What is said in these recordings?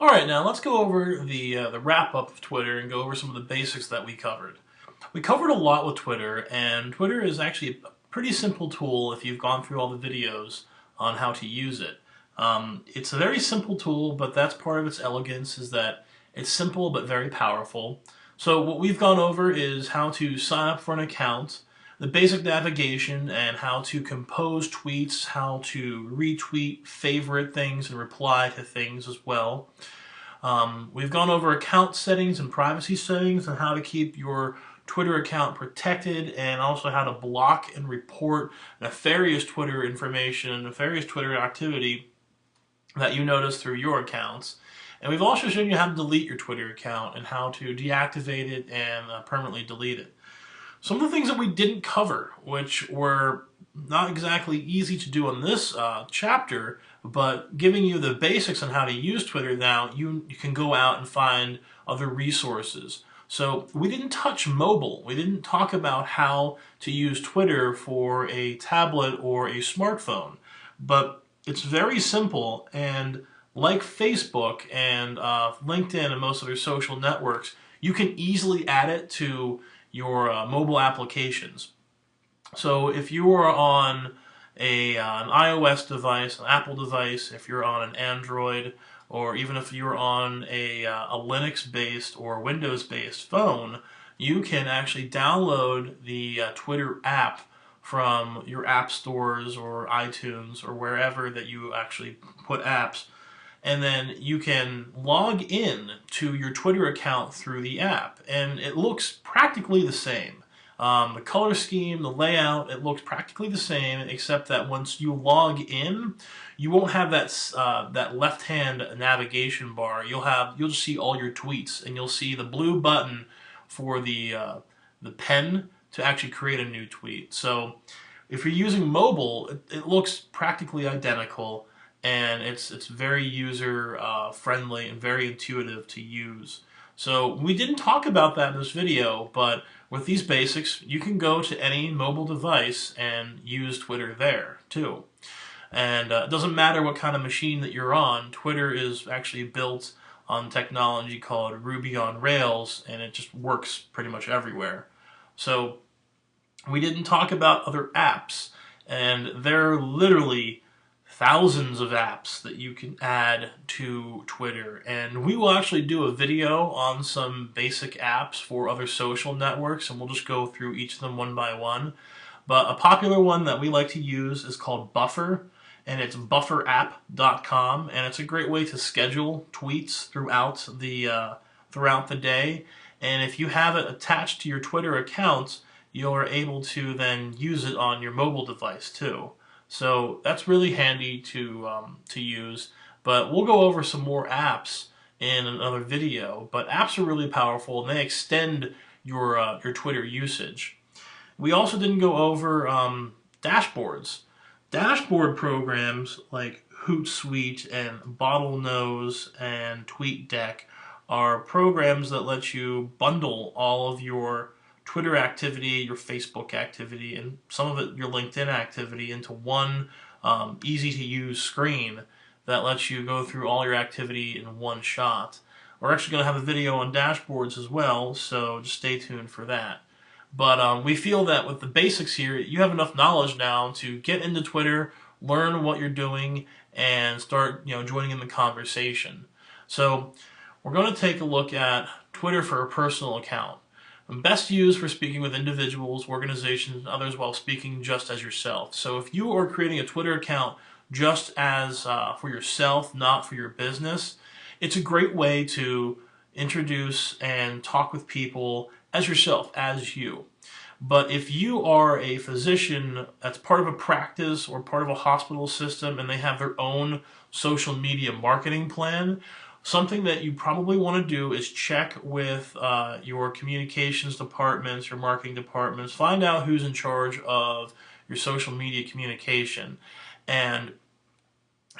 All right, now let's go over the wrap-up of Twitter and go over some of the basics that we covered. We covered a lot with Twitter, and Twitter is actually a pretty simple tool if you've gone through all the videos on how to use it. It's a very simple tool, but that's part of its elegance, is that it's simple but very powerful. So what we've gone over is how to sign up for an account, the basic navigation, and how to compose tweets, how to retweet, favorite things, and reply to things as well. We've gone over account settings and privacy settings and how to keep your Twitter account protected, and also how to block and report nefarious Twitter information and nefarious Twitter activity that you notice through your accounts. And we've also shown you how to delete your Twitter account and how to deactivate it and permanently delete it. Some of the things that we didn't cover, which were not exactly easy to do on this chapter, but giving you the basics on how to use Twitter now, you can go out and find other resources. So we didn't touch mobile. We didn't talk about how to use Twitter for a tablet or a smartphone, but it's very simple, and like Facebook and LinkedIn and most other social networks, you can easily add it to your mobile applications. So if you are on an iOS device, an Apple device, if you're on an Android, or even if you're on a Linux-based or Windows-based phone, you can actually download the Twitter app from your app stores or iTunes or wherever that you actually put apps, and then you can log in to your Twitter account through the app, and it looks practically the same. The color scheme, the layout, it looks practically the same, except that once you log in, you won't have that left-hand navigation bar. You'll just see all your tweets, and you'll see the blue button for the pen to actually create a new tweet. So if you're using mobile, it looks practically identical, and it's very user friendly and very intuitive to use. So we didn't talk about that in this video, but with these basics, you can go to any mobile device and use Twitter there too. And it doesn't matter what kind of machine that you're on, Twitter is actually built on technology called Ruby on Rails, and it just works pretty much everywhere. So we didn't talk about other apps, and there are literally thousands of apps that you can add to Twitter, and we will actually do a video on some basic apps for other social networks, and we'll just go through each of them one by one. But a popular one that we like to use is called Buffer, and it's bufferapp.com, and it's a great way to schedule tweets throughout the day. And if you have it attached to your Twitter account, you're able to then use it on your mobile device too. So that's really handy to use. But we'll go over some more apps in another video. But apps are really powerful, and they extend your Twitter usage. We also didn't go over dashboards. Dashboard programs like Hootsuite and Bottlenose and TweetDeck are programs that let you bundle all of your Twitter activity, your Facebook activity, and some of it your LinkedIn activity into one easy-to-use screen that lets you go through all your activity in one shot. We're actually going to have a video on dashboards as well, so just stay tuned for that. But we feel that with the basics here, you have enough knowledge now to get into Twitter, learn what you're doing, and start joining in the conversation. So we're going to take a look at Twitter for a personal account. Best used for speaking with individuals, organizations, and others while speaking just as yourself. So if you are creating a Twitter account just as for yourself, not for your business, it's a great way to introduce and talk with people as yourself, as you. But if you are a physician that's part of a practice or part of a hospital system and they have their own social media marketing plan, something that you probably want to do is check with your communications departments, your marketing departments, find out who's in charge of your social media communication, and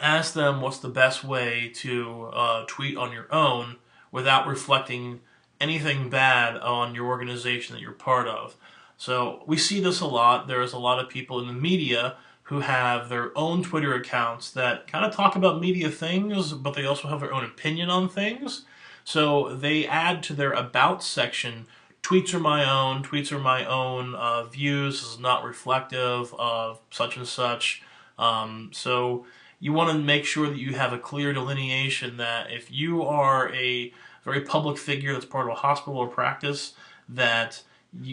ask them what's the best way to tweet on your own without reflecting anything bad on your organization that you're part of. So we see this a lot. There's a lot of people in the media who have their own Twitter accounts that kind of talk about media things, but they also have their own opinion on things. So they add to their About section, tweets are my own views, this is not reflective of such and such. So you want to make sure that you have a clear delineation that if you are a very public figure that's part of a hospital or practice, that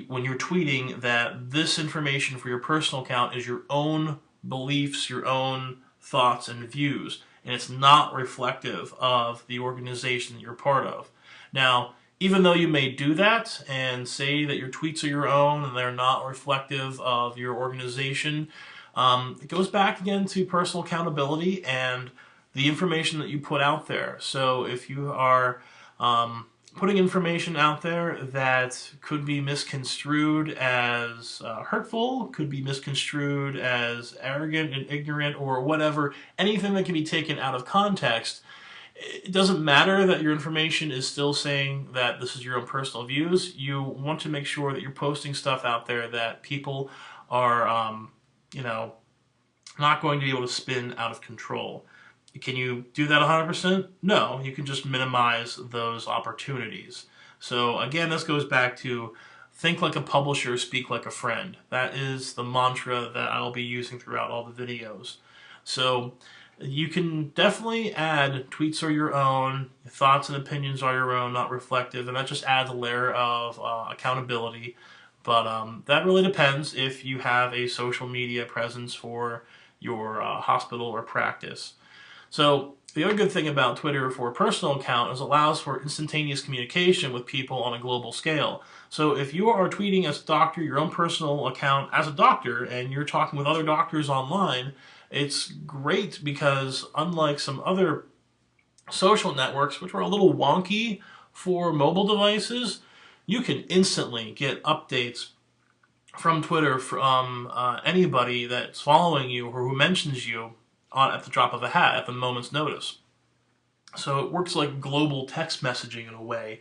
when you're tweeting, that this information for your personal account is your own beliefs, your own thoughts and views, and it's not reflective of the organization that you're part of. Now, even though you may do that and say that your tweets are your own and they're not reflective of your organization, it goes back again to personal accountability and the information that you put out there. So if you are putting information out there that could be misconstrued as hurtful, could be misconstrued as arrogant and ignorant or whatever, anything that can be taken out of context, it doesn't matter that your information is still saying that this is your own personal views. You want to make sure that you're posting stuff out there that people are, not going to be able to spin out of control. Can you do that 100%? No, you can just minimize those opportunities. So again, this goes back to think like a publisher, speak like a friend. That is the mantra that I'll be using throughout all the videos. So you can definitely add tweets are your own, thoughts and opinions are your own, not reflective, and that just adds a layer of accountability. But that really depends if you have a social media presence for your hospital or practice. So the other good thing about Twitter for a personal account is it allows for instantaneous communication with people on a global scale. So if you are tweeting as a doctor, your own personal account as a doctor, and you're talking with other doctors online, it's great because unlike some other social networks, which are a little wonky for mobile devices, you can instantly get updates from Twitter from anybody that's following you or who mentions you at the drop of a hat, at the moment's notice. So it works like global text messaging in a way.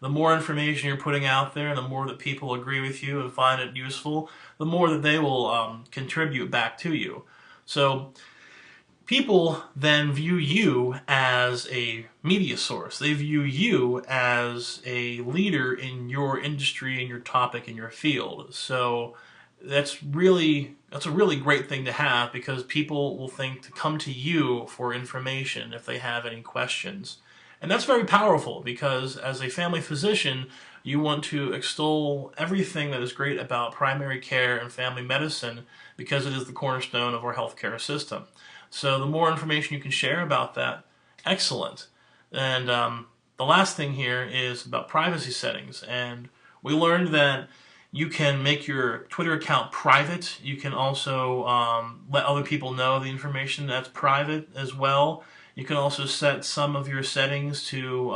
The more information you're putting out there, the more that people agree with you and find it useful, the more that they will contribute back to you. So people then view you as a media source. They view you as a leader in your industry, in your topic, in your field. So that's a really great thing to have because people will think to come to you for information if they have any questions. And that's very powerful because as a family physician, you want to extol everything that is great about primary care and family medicine because it is the cornerstone of our healthcare system. So the more information you can share about that, excellent. And the last thing here is about privacy settings. And we learned that you can make your Twitter account private. You can also let other people know the information that's private as well. You can also set some of your settings to,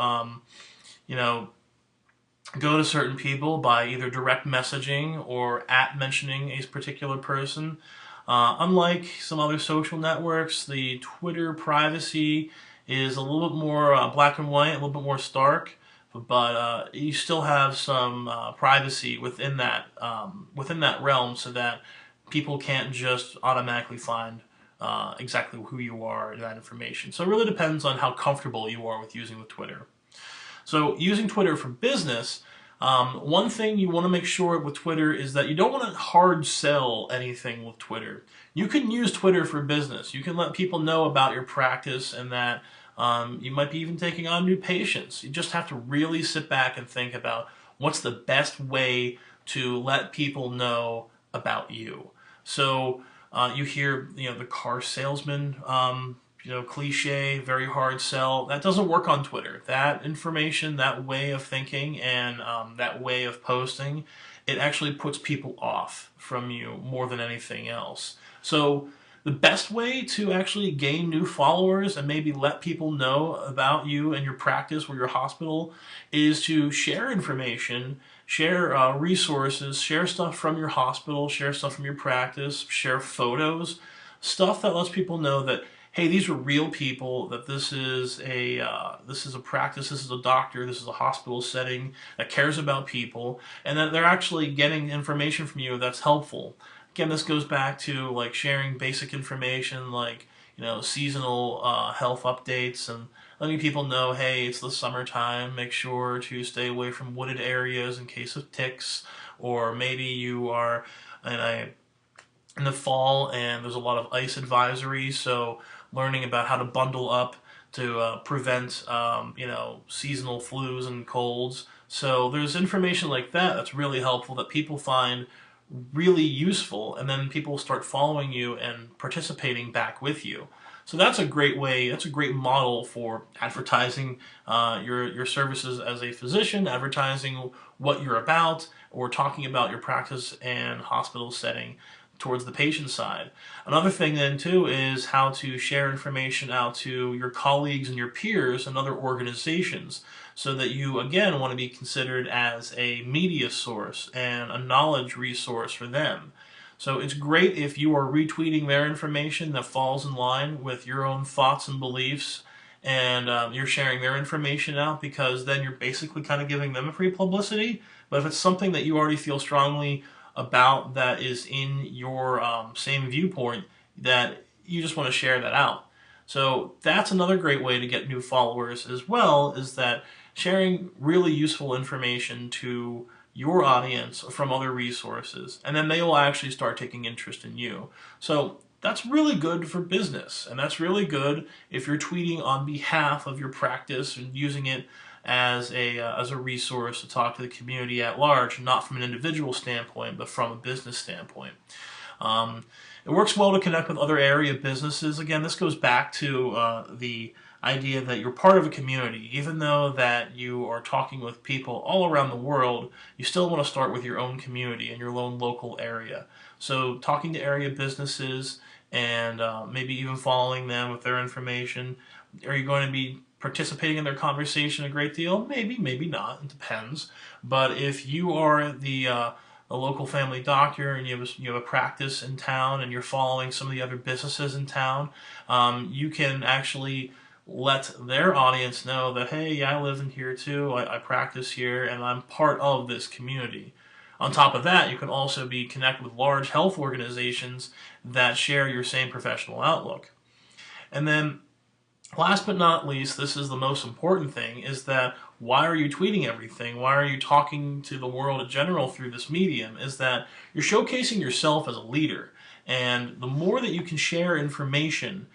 go to certain people by either direct messaging or mentioning a particular person. Unlike some other social networks, the Twitter privacy is a little bit more black and white, a little bit more stark. But you still have some privacy within that realm, so that people can't just automatically find exactly who you are and that information. So it really depends on how comfortable you are with using Twitter. So using Twitter for business, one thing you want to make sure with Twitter is that you don't want to hard sell anything with Twitter. You can use Twitter for business. You can let people know about your practice and that you might be even taking on new patients. You just have to really sit back and think about what's the best way to let people know about you. So you hear, the car salesman, cliche, very hard sell. That doesn't work on Twitter. That information, that way of thinking, and that way of posting, it actually puts people off from you more than anything else. So the best way to actually gain new followers and maybe let people know about you and your practice or your hospital is to share information, share resources, share stuff from your hospital, share stuff from your practice, share photos, stuff that lets people know that, hey, these are real people, that this is a practice, this is a doctor, this is a hospital setting that cares about people, and that they're actually getting information from you that's helpful. again, this goes back to like sharing basic information like, seasonal health updates and letting people know, hey, it's the summertime, make sure to stay away from wooded areas in case of ticks, or maybe you are in the fall and there's a lot of ice advisories, so learning about how to bundle up to prevent seasonal flus and colds. So there's information like that that's really helpful that people find really useful, and then people start following you and participating back with you. So that's a great way, that's a great model for advertising your services as a physician, advertising what you're about, or talking about your practice and hospital setting towards the patient side. Another thing then too is how to share information out to your colleagues and your peers and other organizations, so that you again want to be considered as a media source and a knowledge resource for them. So it's great if you are retweeting their information that falls in line with your own thoughts and beliefs, and you're sharing their information out, because then you're basically kind of giving them a free publicity. But if it's something that you already feel strongly about that is in your same viewpoint, that you just want to share that out. So that's another great way to get new followers as well, is that sharing really useful information to your audience from other resources, and then they will actually start taking interest in you. So that's really good for business, and that's really good if you're tweeting on behalf of your practice and using it as a resource to talk to the community at large, not from an individual standpoint, but from a business standpoint. It works well to connect with other area businesses. Again, this goes back to the idea that you're part of a community. Even though that you are talking with people all around the world, you still want to start with your own community and your own local area. So talking to area businesses and maybe even following them with their information. Are you going to be participating in their conversation a great deal? Maybe, maybe not. It depends. But if you are the a local family doctor and you have a practice in town and you're following some of the other businesses in town, you can actually let their audience know that, hey, yeah, I live in here too, I practice here, and I'm part of this community. On top of that, you can also be connected with large health organizations that share your same professional outlook. And then last but not least, this is the most important thing, is that why are you tweeting everything? Why are you talking to the world in general through this medium? Is that you're showcasing yourself as a leader. And the more that you can share information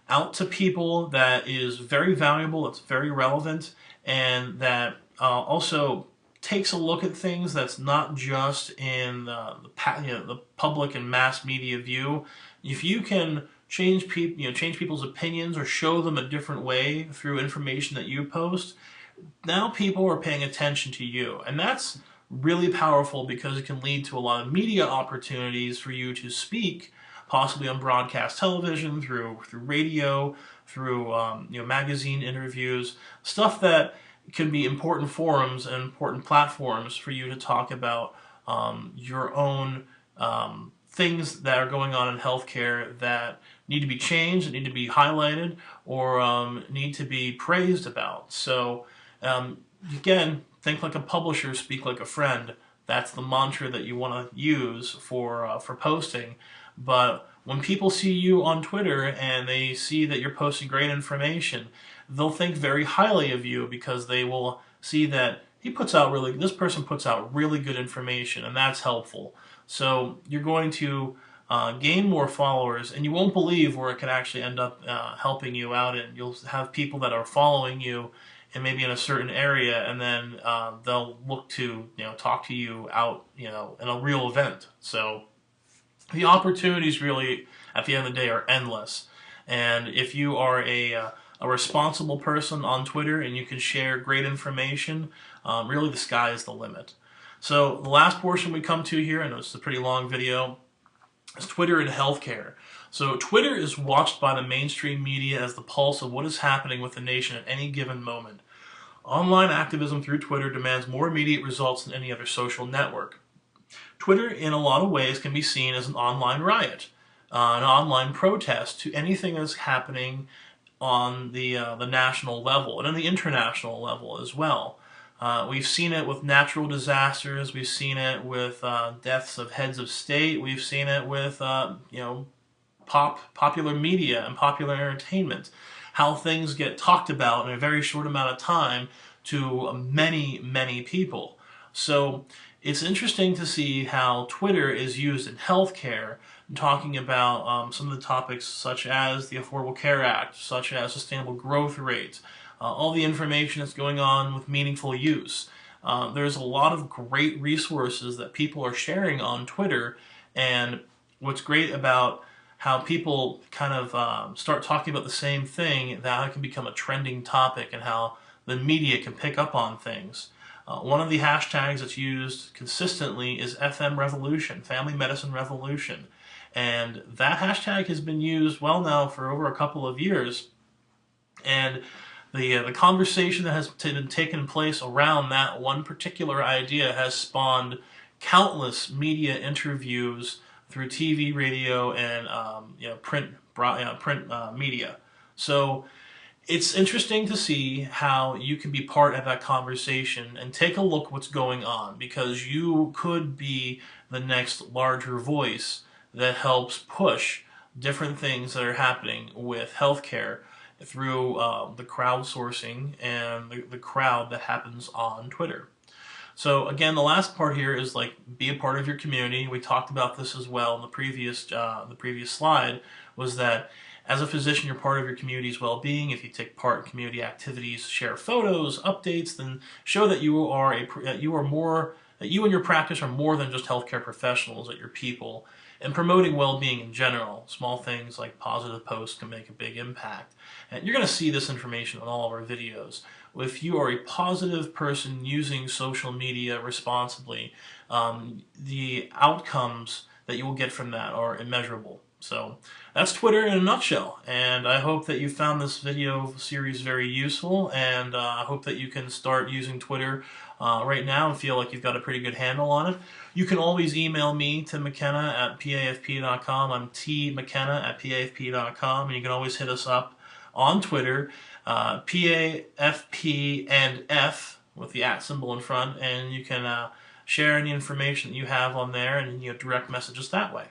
out to people that is very valuable, that's very relevant, and that also takes a look at things that's not just in the public and mass media view. If you can change people's opinions or show them a different way through information that you post, now people are paying attention to you, and that's really powerful because it can lead to a lot of media opportunities for you to speak, possibly on broadcast television, through radio, through magazine interviews, stuff that can be important forums and important platforms for you to talk about your own things that are going on in healthcare that need to be changed, that need to be highlighted, or need to be praised about. So again, think like a publisher, speak like a friend. That's the mantra that you want to use for posting. But when people see you on Twitter and they see that you're posting great information, they'll think very highly of you because they will see that this person puts out really good information, and that's helpful. So you're going to gain more followers, and you won't believe where it can actually end up helping you out. And you'll have people that are following you and maybe in a certain area, and then they'll look to talk to you out in a real event. So the opportunities really at the end of the day are endless. And if you are a responsible person on Twitter and you can share great information, really the sky is the limit. So the last portion we come to here, I know it's a pretty long video, is Twitter and healthcare. So Twitter is watched by the mainstream media as the pulse of what is happening with the nation at any given moment. Online activism through Twitter demands more immediate results than any other social network. Twitter, in a lot of ways, can be seen as an online riot, an online protest to anything that's happening on the national level and on the international level as well. We've seen it with natural disasters. We've seen it with deaths of heads of state. We've seen it with popular media and popular entertainment. How things get talked about in a very short amount of time to many people. So it's interesting to see how Twitter is used in healthcare, talking about some of the topics such as the Affordable Care Act, such as sustainable growth rates, all the information that's going on with meaningful use. There's a lot of great resources that people are sharing on Twitter, and what's great about how people kind of start talking about the same thing, that it can become a trending topic and how the media can pick up on things. One of the hashtags that's used consistently is FM Revolution, Family Medicine Revolution. And that hashtag has been used well now for over a couple of years. And the conversation that has been taken place around that one particular idea has spawned countless media interviews through TV, radio, and print media. So it's interesting to see how you can be part of that conversation and take a look what's going on, because you could be the next larger voice that helps push different things that are happening with healthcare through the crowdsourcing and the crowd that happens on Twitter. So again, the last part here is like, be a part of your community. We talked about this as well in the previous slide, was that as a physician, you're part of your community's well-being. If you take part in community activities, share photos, updates, then show that you and your practice are more than just healthcare professionals, that you're people, and promoting well-being in general. Small things like positive posts can make a big impact. And you're going to see this information on all of our videos. If you are a positive person using social media responsibly, the outcomes that you will get from that are immeasurable. So that's Twitter in a nutshell, and I hope that you found this video series very useful, and I hope that you can start using Twitter right now and feel like you've got a pretty good handle on it. You can always email me, Tim McKenna at PAFP.com. I'm tmckenna@PAFP.com, and you can always hit us up on Twitter, PAFP and F with the @ symbol in front, and you can share any information that you have on there and direct message us that way.